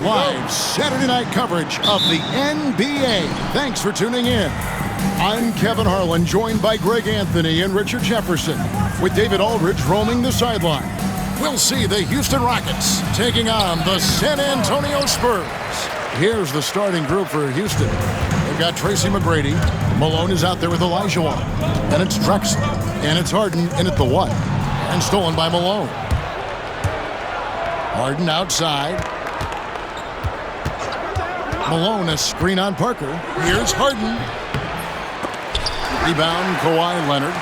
Live Saturday night coverage of the NBA. Thanks for tuning in. I'm Kevin Harlan, joined by Greg Anthony and Richard Jefferson, with David Aldridge roaming the sideline. We'll see the Houston Rockets taking on the San Antonio Spurs. Here's the starting group for Houston. They've got Tracy McGrady. Malone is out there with Olajuwon. And it's Drexler. And it's Harden in at the 1. And stolen by Malone. Harden outside. Malone, a screen on Parker. Here's Harden. Rebound, Kawhi Leonard.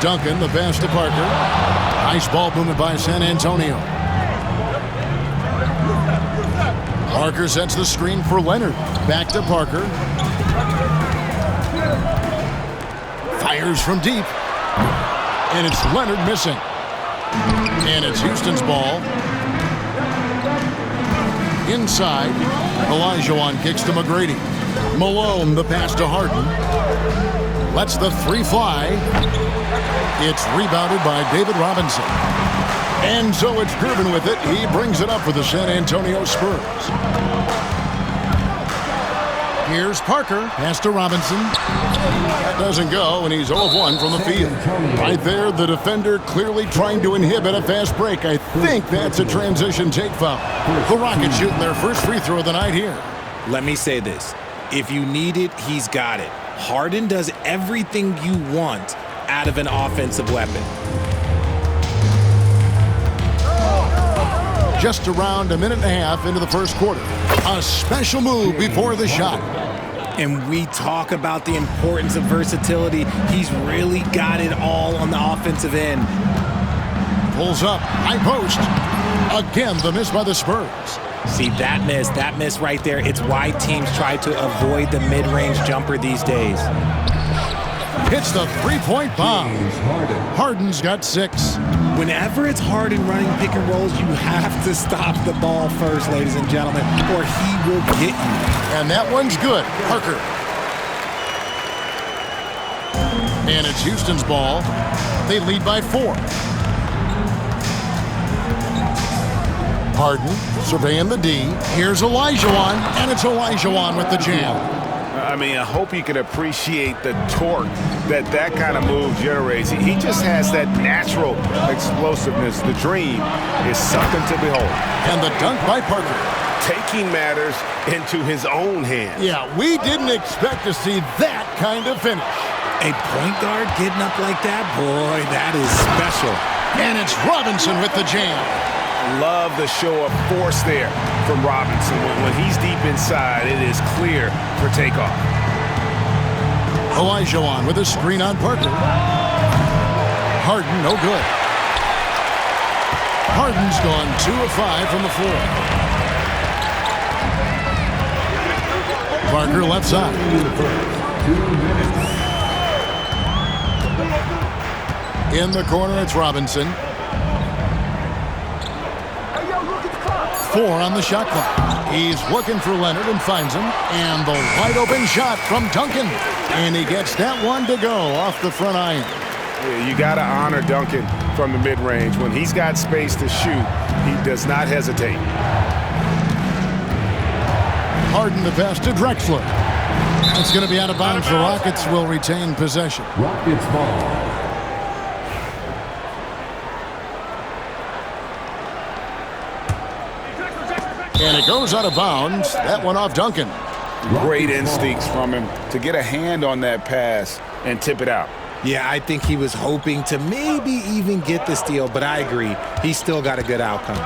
Duncan, the pass to Parker. Nice ball movement by San Antonio. Parker sets the screen for Leonard. Back to Parker. Fires from deep. And it's Leonard missing. And it's Houston's ball. Inside, Olajuwon kicks to McGrady. Malone, the pass to Harden. Lets the three fly. It's rebounded by David Robinson. And so it's Durbin with it. He brings it up for the San Antonio Spurs. Here's Parker. Pass to Robinson. That doesn't go, and he's 0 of 1 from the field. Right there, the defender clearly trying to inhibit a fast break. I think that's a transition take foul. The Rockets shooting their first free throw of the night here. Let me say this. If you need it, he's got it. Harden does everything you want out of an offensive weapon. Just around a minute and a half into the first quarter. A special move before the shot. And we talk about the importance of versatility. He's really got it all on the offensive end. Pulls up, high post. Again, the miss by the Spurs. See, that miss right there, it's why teams try to avoid the mid-range jumper these days. Hits the three-point bomb. Harden's got 6. Whenever it's Harden running pick and rolls, you have to stop the ball first, ladies and gentlemen, or he will get you. And that one's good. Parker. And it's Houston's ball. They lead by 4. Harden surveying the D. Here's Olajuwon, and it's Olajuwon with the jam. I mean, I hope you can appreciate the torque that kind of move generates. He just has that natural explosiveness. The dream is something to behold. And the dunk by Parker. Taking matters into his own hands. Yeah, we didn't expect to see that kind of finish. A point guard getting up like that, boy, that is special. And it's Robinson with the jam. Love the show of force there from Robinson. When he's deep inside, it is clear for takeoff. Olajuwon with a screen on Parker. Harden, no good. Harden's gone 2 of 5 from the floor. Parker left side. In the corner, it's Robinson. 4 on the shot clock. He's looking for Leonard and finds him. And the wide open shot from Duncan. And he gets that one to go off the front iron. Yeah, you got to honor Duncan from the mid-range. When he's got space to shoot, he does not hesitate. Harden the pass to Drexler. It's going to be out of bounds. The Rockets will retain possession. Rockets ball. And it goes out of bounds. That one off Duncan. Great instincts from him to get a hand on that pass and tip it out. Yeah, I think he was hoping to maybe even get the steal, but I agree. He's still got a good outcome.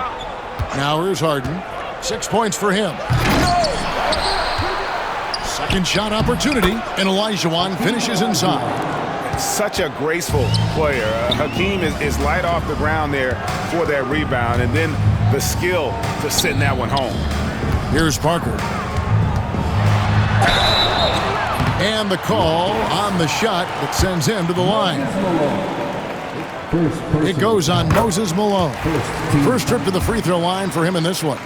Now here's Harden. 6 points for him. Second shot opportunity, and Olajuwon finishes inside. Such a graceful player. Hakeem is light off the ground there for that rebound, and then the skill to send that one home. Here's Parker. And the call on the shot that sends him to the line. It goes on Moses Malone. First trip to the free throw line for him in this one.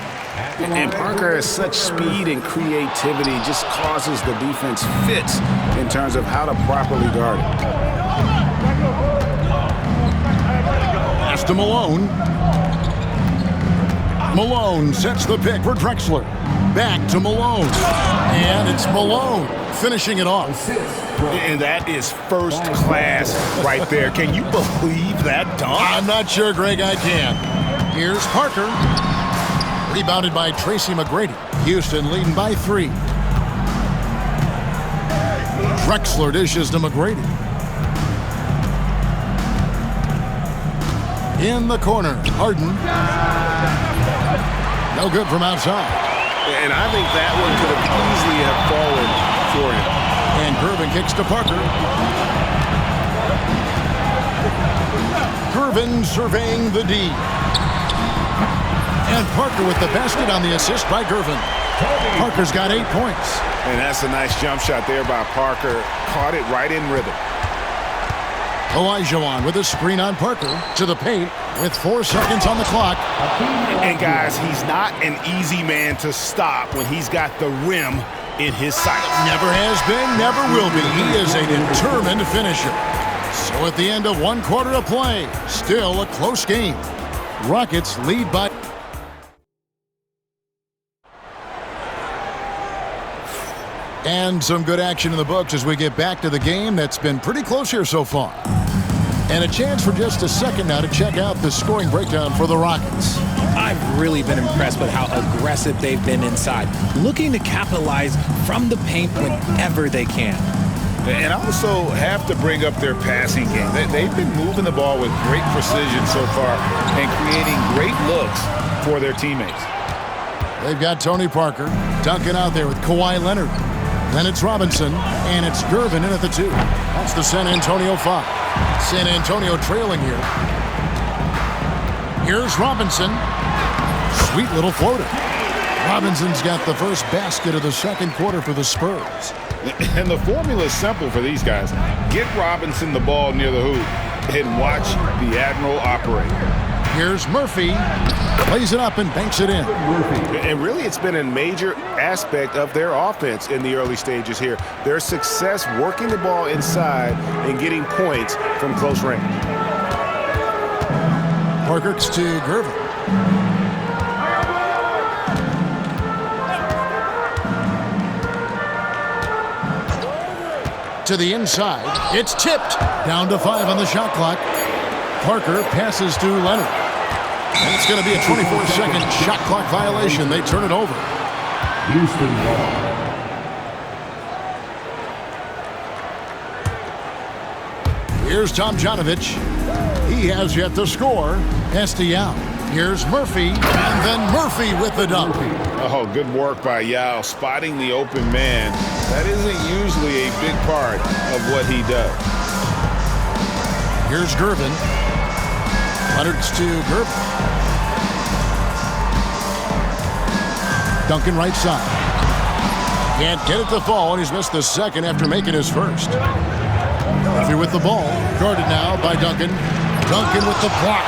And Parker has such speed and creativity, just causes the defense fits in terms of how to properly guard it. Pass to Malone. Malone sets the pick for Drexler. Back to Malone. And it's Malone finishing it off. And that is first class right there. Can you believe that dunk? I'm not sure, Greg, I can. Here's Parker. Rebounded by Tracy McGrady. Houston leading by 3. Drexler dishes to McGrady. In the corner, Harden. No good from outside. And I think that one could have easily have fallen for him. And Gervin kicks to Parker. Gervin surveying the D. And Parker with the basket on the assist by Gervin. Parker's got 8 points. And that's a nice jump shot there by Parker. Caught it right in rhythm. Olajuwon with a screen on Parker to the paint with 4 seconds on the clock. And guys, he's not an easy man to stop when he's got the rim in his sights. Never has been, never will be. He is a determined finisher. So at the end of 1 quarter of play, still a close game. Rockets lead by... And some good action in the books as we get back to the game that's been pretty close here so far. And a chance for just a second now to check out the scoring breakdown for the Rockets. I've really been impressed with how aggressive they've been inside, looking to capitalize from the paint whenever they can. And also have to bring up their passing game. They've been moving the ball with great precision so far and creating great looks for their teammates. They've got Tony Parker dunking out there with Kawhi Leonard. Then it's Robinson, and it's Gervin in at the 2. That's the San Antonio 5. San Antonio trailing here. Here's Robinson. Sweet little floater. Robinson's got the first basket of the second quarter for the Spurs. And the formula is simple for these guys. Get Robinson the ball near the hoop and watch the Admiral operate. Here's Murphy. Plays it up and banks it in. And really, it's been a major aspect of their offense in the early stages here. Their success working the ball inside and getting points from close range. Parker to Gervin. To the inside. It's tipped. Down to 5 on the shot clock. Parker passes to Leonard. And it's going to be a 24-second shot clock violation. They turn it over. Houston ball. Here's Tomjanovich. He has yet to score. Esty out. Here's Murphy. And then Murphy with the dunk. Oh, good work by Yao, spotting the open man. That isn't usually a big part of what he does. Here's Gervin. Leonard's to Gervin. Duncan right side. Can't get it to fall, and he's missed the second after making his first. Murphy with the ball. Guarded now by Duncan. Duncan with the block.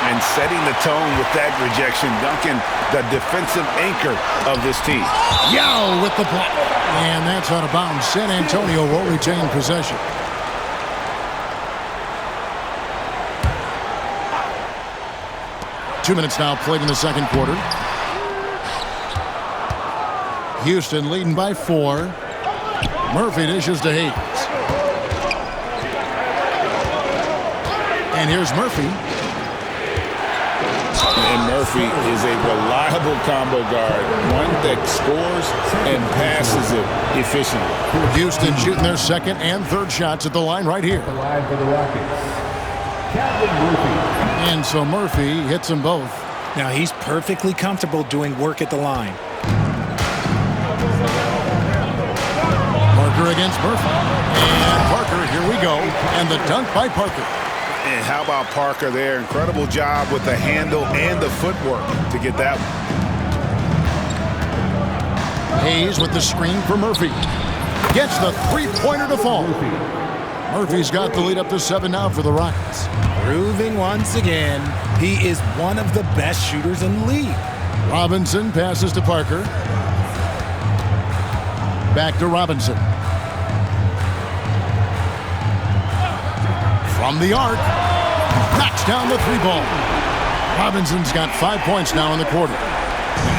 And setting the tone with that rejection. Duncan, the defensive anchor of this team. Yao with the block. And that's out of bounds. San Antonio will retain possession. Two minutes now played in the second quarter. Houston leading by 4. Murphy dishes to Hayes. And here's Murphy. And Murphy is a reliable combo guard, one that scores and passes it efficiently. Houston shooting their second and third shots at the line right here. The line for the Rockets. Captain Murphy. And so Murphy hits them both. Now he's perfectly comfortable doing work at the line. Parker against Murphy. And Parker, here we go. And the dunk by Parker. And how about Parker there? Incredible job with the handle and the footwork to get that one. Hayes with the screen for Murphy. Gets the three-pointer to fall. Murphy's got the lead up to 7 now for the Rockets. Proving once again, he is one of the best shooters in the league. Robinson passes to Parker. Back to Robinson. From the arc. Knocks down the 3 ball. Robinson's got 5 points now in the quarter.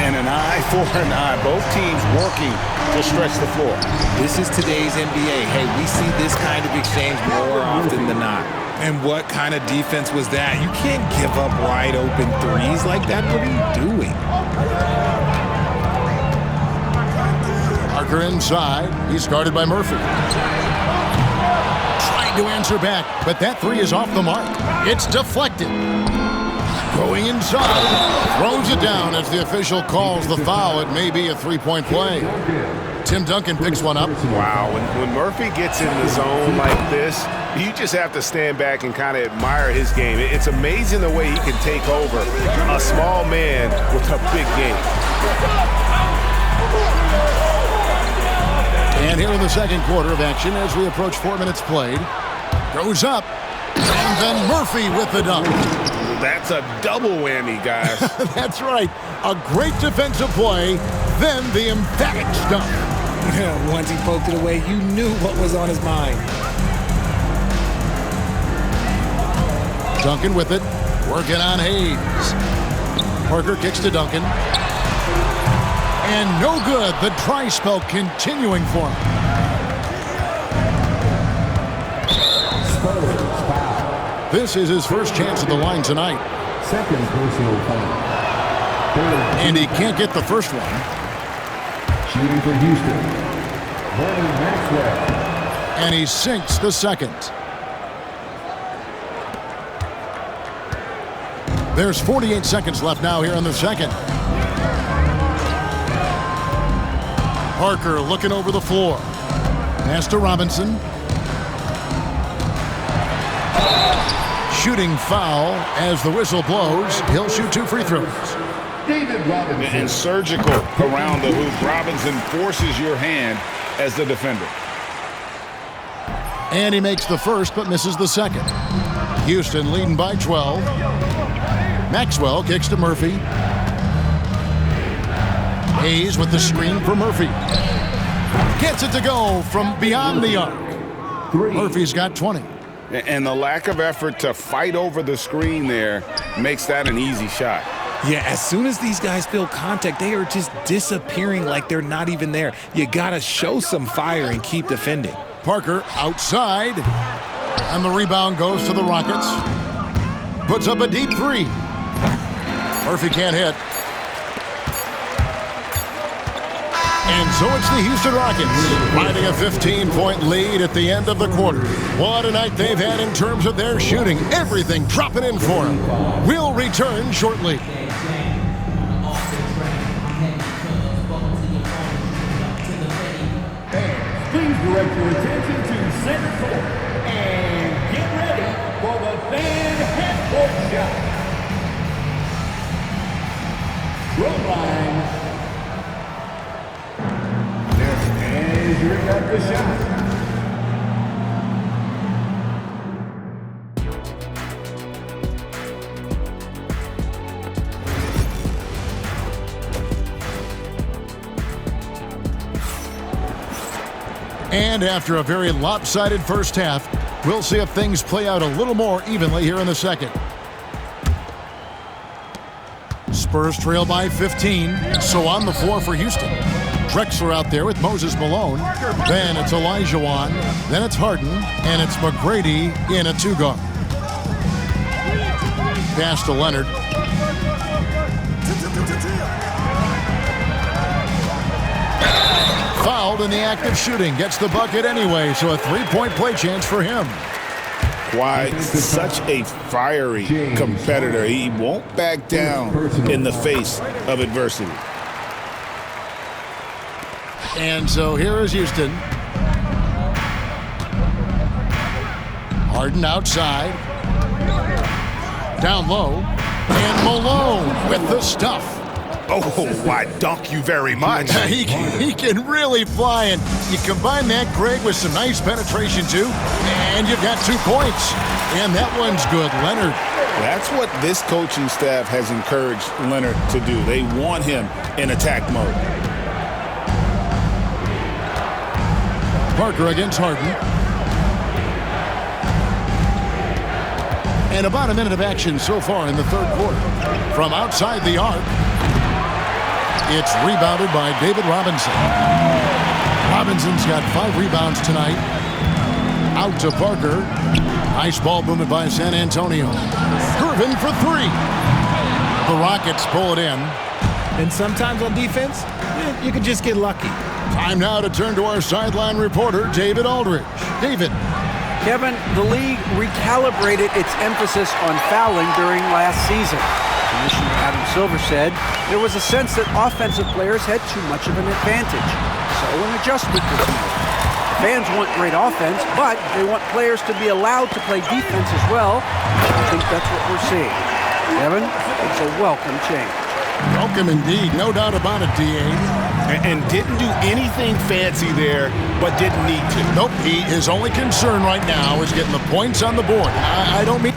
And an eye for an eye. Both teams working to stretch the floor. This is today's NBA. Hey, we see this kind of exchange more often than not. And what kind of defense was that? You can't give up wide open threes like that. What are you doing? Parker inside. He's guarded by Murphy. Trying to answer back, but that three is off the mark. It's deflected. Going inside. Throws it down as the official calls the foul. It may be a three-point play. Tim Duncan picks one up. Wow, when Murphy gets in the zone like this, you just have to stand back and kind of admire his game. It's amazing the way he can take over a small man with a big game. And here in the second quarter of action as we approach 4 minutes played. Goes up. And then Murphy with the dunk. That's a double whammy, guys. That's right. A great defensive play, then the emphatic dunk. Once he poked it away, you knew what was on his mind. Duncan with it, working on Hayes. Parker kicks to Duncan. And no good. The dry spell continuing for him. This is his first chance at the line tonight. Second personal foul. And he can't get the first one. Shooting for Houston, Vernon Maxwell. And he sinks the second. There's 48 seconds left now here in the second. Parker looking over the floor. Pass to Robinson. Shooting foul as the whistle blows. He'll shoot 2 free throws. David Robinson. And surgical around the hoop. Robinson forces your hand as the defender. And he makes the first but misses the second. Houston leading by 12. Maxwell kicks to Murphy. Hayes with the screen for Murphy. Gets it to go from beyond the arc. Murphy's got 20. And the lack of effort to fight over the screen there makes that an easy shot. Yeah, as soon as these guys feel contact, they are just disappearing like they're not even there. You got to show some fire and keep defending. Parker outside. And the rebound goes to the Rockets. Puts up a deep three. Murphy can't hit. And so it's the Houston Rockets finding a 15-point lead at the end of the quarter. What a night they've had in terms of their shooting. Everything dropping in for them. We'll return shortly. Please direct your attention to center court and get ready for the fan half-court shot. Goal line. Measuring up the shot. And after a very lopsided first half, we'll see if things play out a little more evenly here in the second. Spurs trail by 15, so on the floor for Houston. Drexler out there with Moses Malone. Then it's Olajuwon. Then it's Harden. And it's McGrady in a two-guard. Pass to Leonard. Fouled in the act of shooting. Gets the bucket anyway, so a three-point play chance for him. Why, such a fiery competitor. He won't back down in the face of adversity. And so here is Houston. Harden outside. Down low. And Malone with the stuff. Oh, I dunk you very much. He can really fly, and you combine that, Greg, with some nice penetration, too, and you've got 2 points. And that one's good. Leonard. That's what this coaching staff has encouraged Leonard to do. They want him in attack mode. Parker against Harden. And about a minute of action so far in the third quarter. From outside the arc. It's rebounded by David Robinson. Robinson's got 5 rebounds tonight. Out to Parker. Nice ball movement by San Antonio. Curvin for 3. The Rockets pull it in. And sometimes on defense, you can just get lucky. Time now to turn to our sideline reporter, David Aldridge. David. Kevin, the league recalibrated its emphasis on fouling during last season. Commissioner Adam Silver said there was a sense that offensive players had too much of an advantage. So an adjustment was made. Fans want great offense, but they want players to be allowed to play defense as well. I think that's what we're seeing. Kevin, it's a welcome change. Welcome indeed, no doubt about it, D.A. And didn't do anything fancy there, but didn't need to. Nope, his only concern right now is getting the points on the board. I don't mean...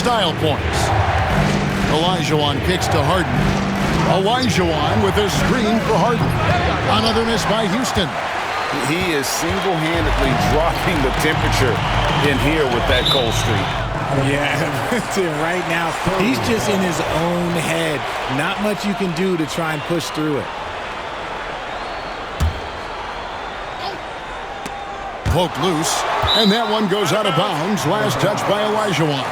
style points. Olajuwon kicks to Harden. Olajuwon with a screen for Harden. Another miss by Houston. He is single-handedly dropping the temperature in here with that cold streak. Yeah, right now, he's just in his own head. Not much you can do to try and push through it. Poked loose, and that one goes out of bounds. Last touch by Olajuwon.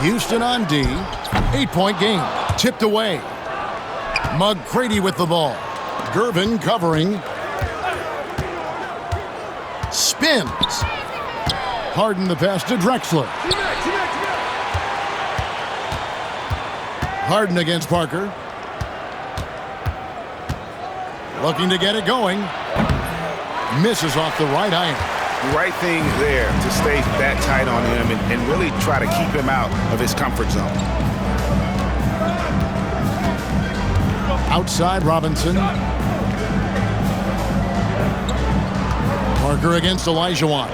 Houston on D. 8-point game. Tipped away. McGrady with the ball. Gervin covering. Spins. Harden the pass to Drexler. Harden against Parker. Looking to get it going. Misses off the right iron. Right thing there to stay that tight on him and really try to keep him out of his comfort zone. Outside Robinson. Parker against Olajuwon.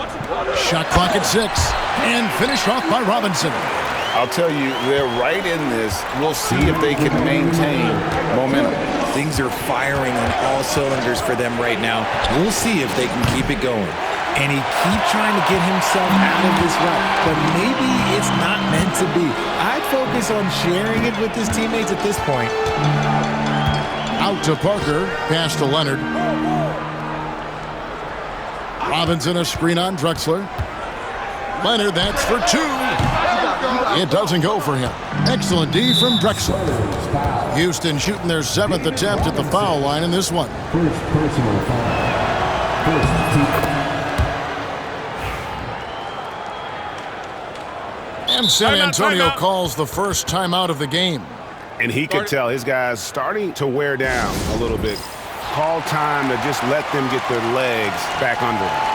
Shot clock at 6. And finished off by Robinson. I'll tell you, they're right in this. We'll see if they can maintain momentum. Things are firing on all cylinders for them right now. We'll see if they can keep it going. And he keeps trying to get himself out of this rut, but maybe it's not meant to be. I'd focus on sharing it with his teammates at this point. Out to Parker, pass to Leonard. Robinson a screen on Drexler. Leonard, that's for 2. It doesn't go for him. Excellent D from Drexler. Houston shooting their 7th attempt at the foul line in this one. First personal foul. First team. And San Antonio calls the first timeout of the game. And he could tell his guys starting to wear down a little bit. Call time to just let them get their legs back under them.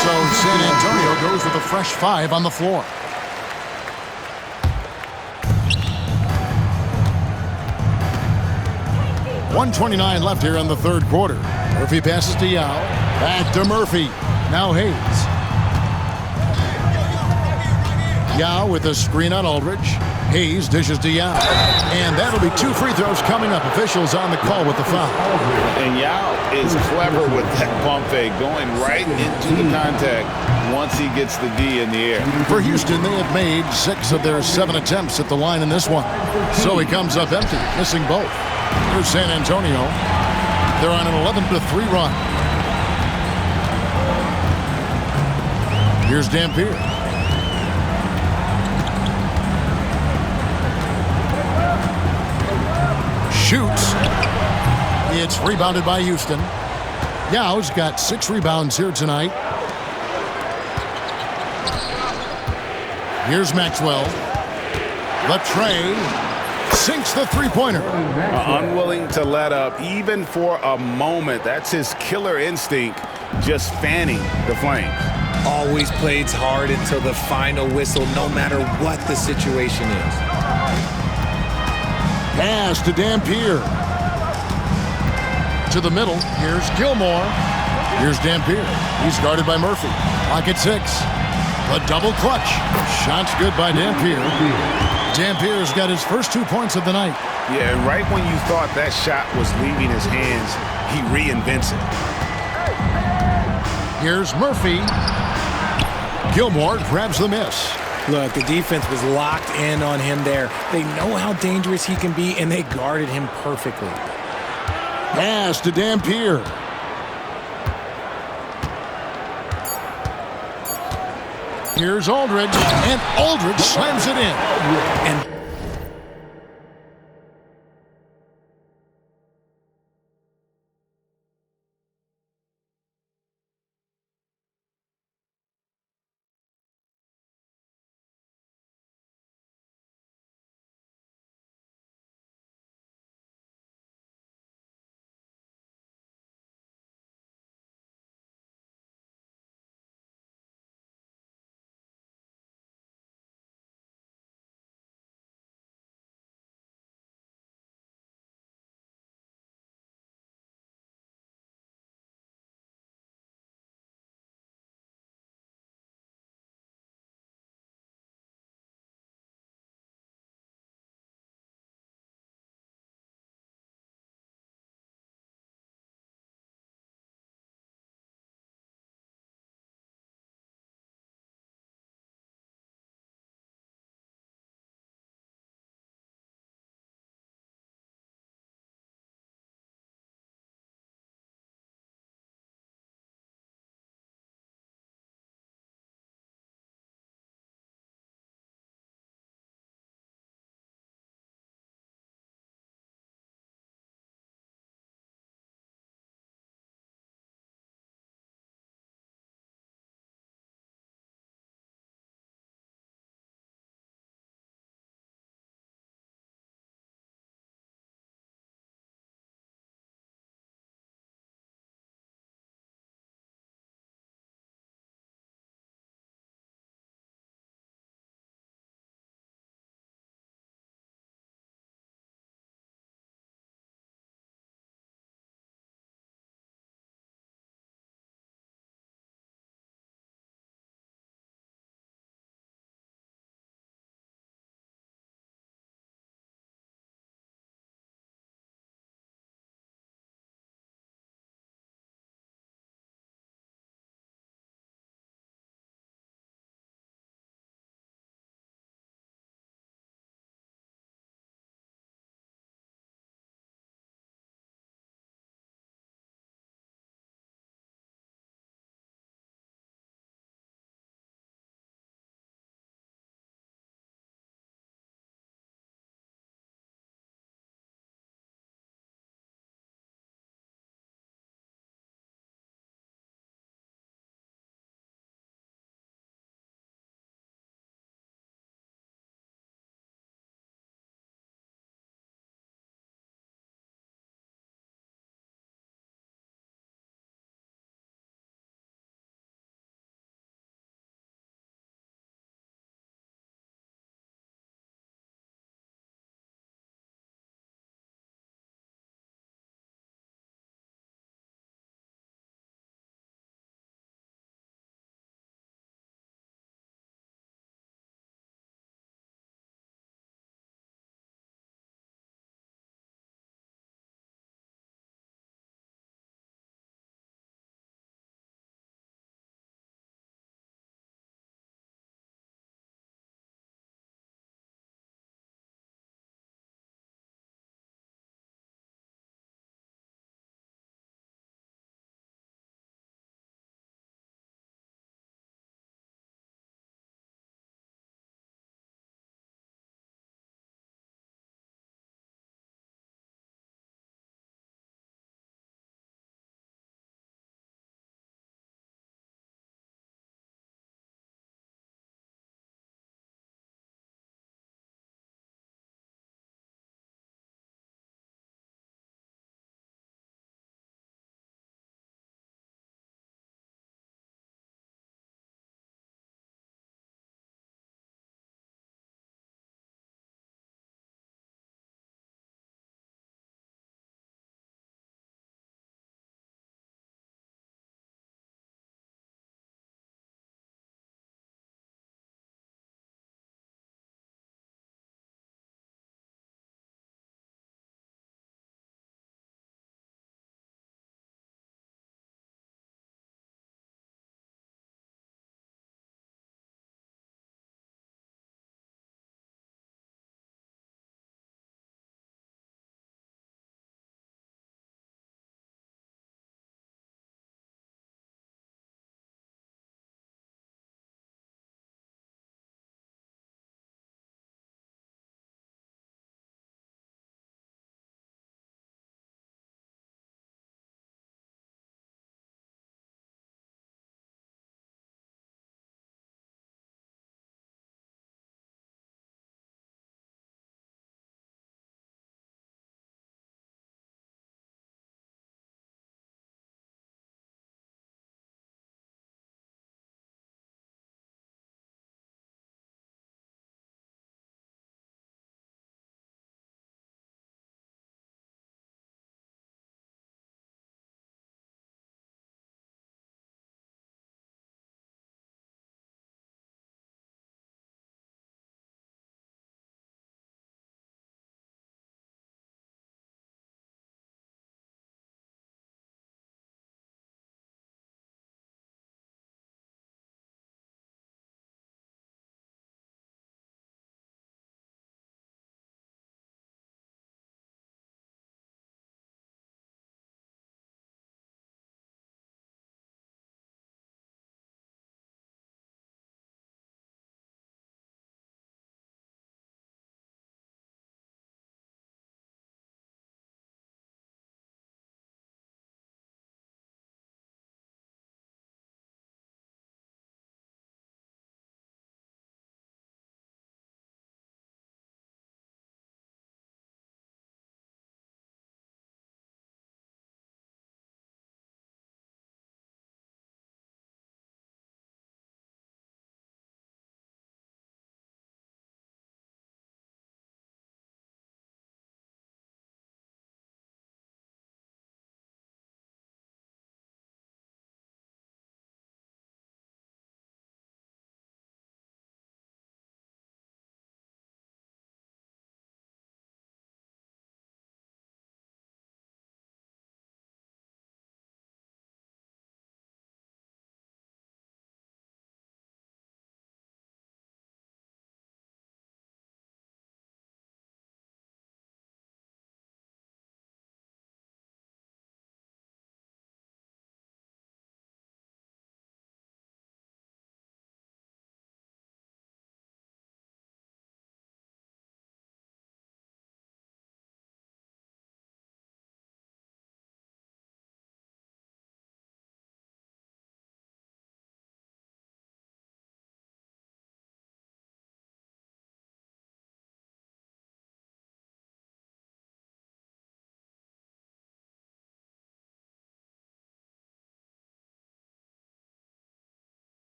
So San Antonio goes with a fresh 5 on the floor. .129 left here in the third quarter. Murphy passes to Yao. Back to Murphy. Now Hayes. Yao with a screen on Aldridge. Hayes dishes to Yao. And that'll be 2 free throws coming up. Officials on the call with the foul. And Yao is clever with that pump fake, going right into the contact once he gets the D in the air. For Houston, they have made 6 of their 7 attempts at the line in this one. So he comes up empty, missing both. Here's San Antonio. They're on an 11-3 run. Here's Dampier. Shoots. It's rebounded by Houston. Yao's got 6 rebounds here tonight. Here's Maxwell. Latre sinks the three-pointer. Unwilling to let up even for a moment. That's his killer instinct, just fanning the flames. Always plays hard until the final whistle, no matter what the situation is. Pass to Dampier. To the middle. Here's Gilmore. Here's Dampier. He's guarded by Murphy. Clock at 6. A double clutch. Shot's good by Dampier. Dampier's got his first 2 points of the night. Yeah, and right when you thought that shot was leaving his hands, he reinvents it. Here's Murphy. Gilmore grabs the miss. Look, the defense was locked in on him there. They know how dangerous he can be, and they guarded him perfectly. Pass to Dampier. Here's Aldridge, and Aldridge slams it in. And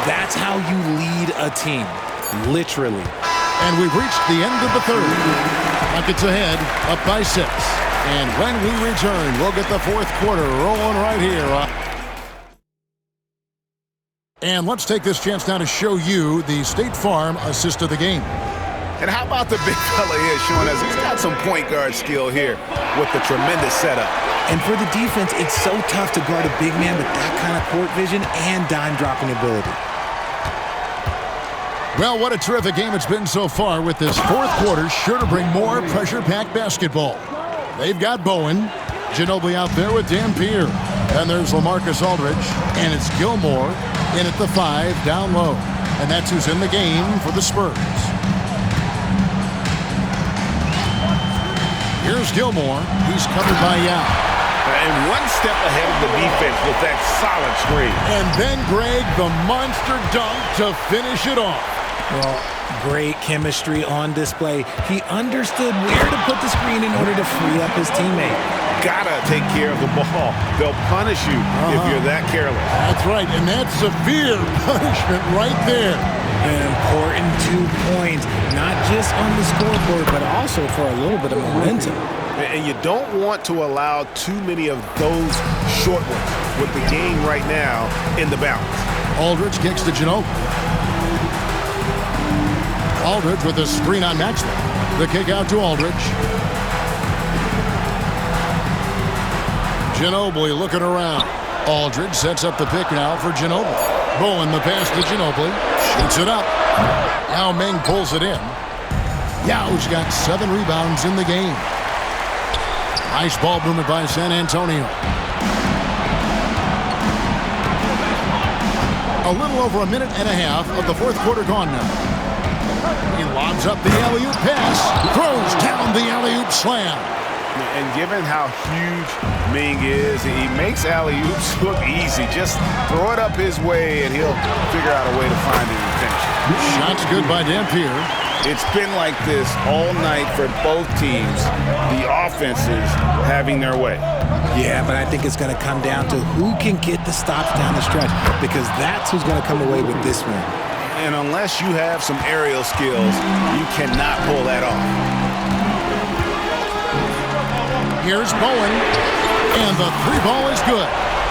That's how you lead a team, literally. And we've reached the end of the third. Buckets ahead, up by 6. And when we return, we'll get the fourth quarter rolling right here. And let's take this chance now to show you the State Farm assist of the game. And how about the big fella here showing us he's got some point guard skill here with the tremendous setup. And for the defense, it's so tough to guard a big man with that kind of court vision and dime-dropping ability. Well, what a terrific game it's been so far, with this fourth quarter sure to bring more pressure-packed basketball. They've got Bowen, Ginobili out there with Dampier. And there's LaMarcus Aldridge, and it's Gilmore in at the 5 down low. And that's who's in the game for the Spurs. Here's Gilmore. He's covered by Yao. And one step ahead of the defense with that solid screen. And then Greg, the monster dunk to finish it off. Well, great chemistry on display. He understood where to put the screen in order to free up his teammate. Gotta take care of the ball. They'll punish you if you're that careless. That's right, and that's severe punishment right there. An important 2 points, not just on the scoreboard, but also for a little bit of momentum. And you don't want to allow too many of those short ones with the game right now in the balance. Aldridge kicks to Ginobili. Aldridge with a screen on Maxwell. The kick out to Aldridge. Ginobili looking around. Aldridge sets up the pick now for Ginobili. Bowen the pass to Ginobili. Shoots it up. Yao Ming pulls it in. Yao's got 7 rebounds in the game. Nice ball movement by San Antonio. A little over a minute and a half of the fourth quarter gone now. He lobs up the alley-oop pass. Throws down the alley-oop slam. And given how huge Ming is, he makes alley-oops look easy. Just throw it up his way, and he'll figure out a way to find it and finish it. Shot's good by Dampier. It's been like this all night for both teams. The offenses having their way. Yeah, but I think it's going to come down to who can get the stops down the stretch, because that's who's going to come away with this one. And unless you have some aerial skills, you cannot pull that off. Here's Bowen, and the 3 ball is good.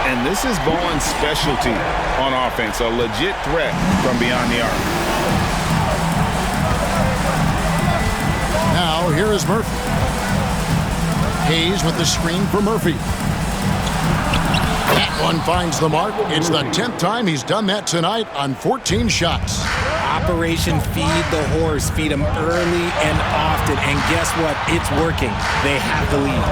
And this is Bowen's specialty on offense, a legit threat from beyond the arc. Now, here is Murphy. Hayes with the screen for Murphy. That one finds the mark. It's the 10th time he's done that tonight on 14 shots. Operation Feed the Horse. Feed him early and often. And guess what? It's working. They have the lead.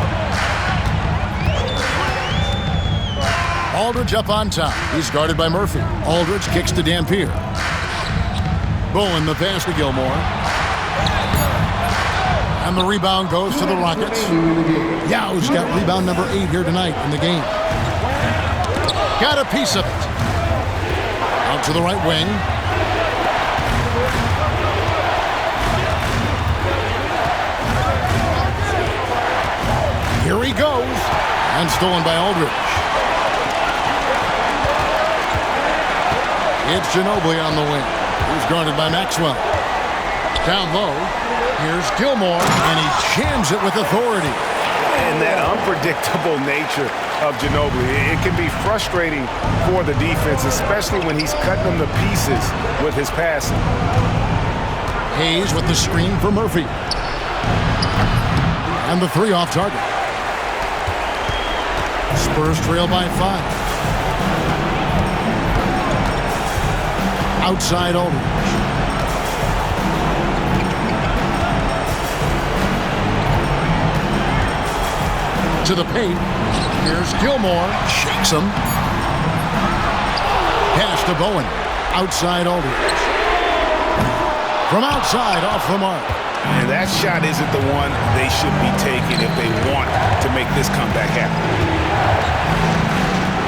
Aldridge up on top. He's guarded by Murphy. Aldridge kicks to Dampier. Bowen the pass to Gilmore. And the rebound goes to the Rockets. Yao's got rebound number 8 here tonight in the game. Got a piece of it. Out to the right wing. Here he goes. And stolen by Aldridge. It's Ginobili on the wing. He's guarded by Maxwell. Down low. Here's Gilmore, and he jams it with authority. And that unpredictable nature of Ginobili, it can be frustrating for the defense, especially when he's cutting them to pieces with his passing. Hayes with the screen for Murphy. And the 3 off target. Spurs trail by 5. Outside Aldridge. To the paint. Here's Gilmore. Shakes him. Pass to Bowen. Outside Aldridge. From outside, off the mark. And that shot isn't the one they should be taking if they want to make this comeback happen.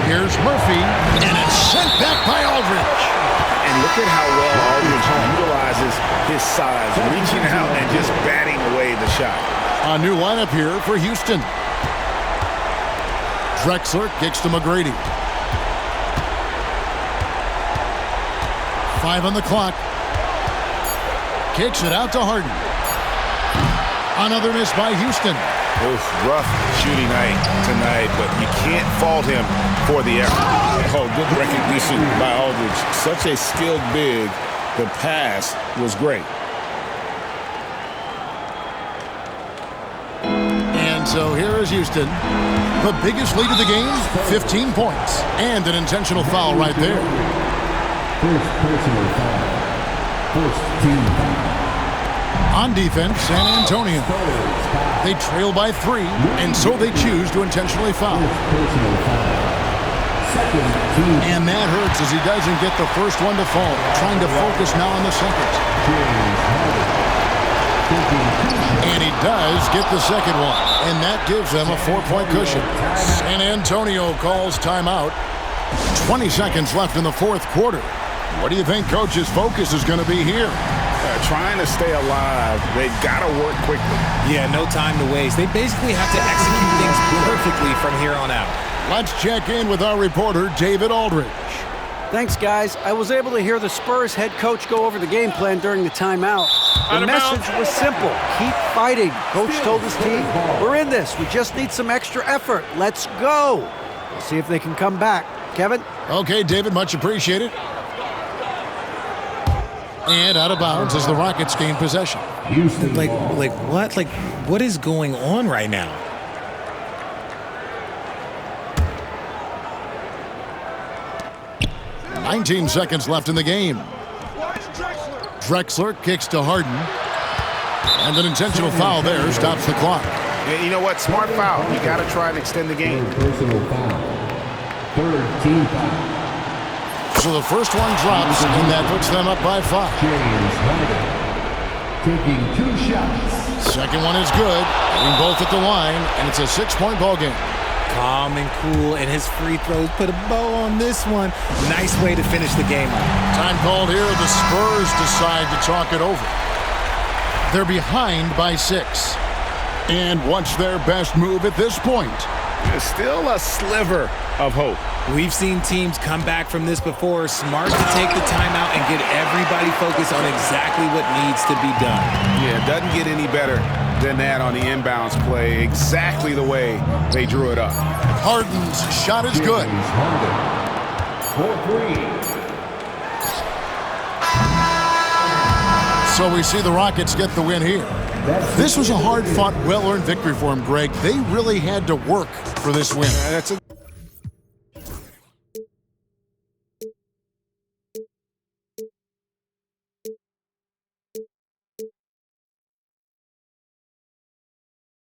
Here's Murphy, and it's sent back by Aldridge. And look at how well Aldridge utilizes his size, reaching out and just batting away the shot. A new lineup here for Houston. Drexler kicks to McGrady. 5 on the clock. Kicks it out to Harden. Another miss by Houston. Oof, rough shooting night tonight, but you can't fault him for the effort. Oh, good recognition by Aldridge. Such a skilled big. The pass was great. And so here is Houston. The biggest lead of the game, 15 points. And an intentional foul right there. First personal foul. First team foul. On defense, San Antonio. They trail by 3, and so they choose to intentionally foul. Personal foul. Second team. And that hurts as he doesn't get the first one to fall. Trying to focus now on the second. James Harden. Taking 2 shots. And he does get the second one. And that gives them a 4-point cushion. San Antonio calls timeout. 20 seconds left in the fourth quarter. What do you think Coach's focus is going to be here? Trying to stay alive. They've got to work quickly. Yeah, no time to waste. They basically have to execute things perfectly from here on out. Let's check in with our reporter, David Aldridge. Thanks, guys. I was able to hear the Spurs head coach go over the game plan during the timeout. The message was simple. Keep fighting. Coach told his team, we're in this. We just need some extra effort. Let's go. We'll see if they can come back. Kevin? Okay, David, much appreciated. And out of bounds as the Rockets gain possession. Houston. Like what? Like, what is going on right now? $19 seconds left in the game. Drexler kicks to Harden. And an intentional foul there stops the clock. Yeah, you know what? Smart foul. You got to try and extend the game. Personal foul. Third team foul. So the first one drops, and that puts them up by 5. James Harden. Taking 2 shots. Second one is good. Hitting both at the line, and it's a 6-point ball game. Calm and cool, and his free throws put a bow on this one. Nice way to finish the game up. Time called here. The Spurs decide to talk it over. They're behind by 6. And what's their best move at this point? There's still a sliver of hope. We've seen teams come back from this before. Smart to take the timeout and get everybody focused on exactly what needs to be done. Yeah, it doesn't get any better than that on the inbounds play. Exactly the way they drew it up. Harden's shot is good. James Harden. For 3. So we see the Rockets get the win here. This was a hard-fought, well-earned victory for them, Greg. They really had to work for this win. That's a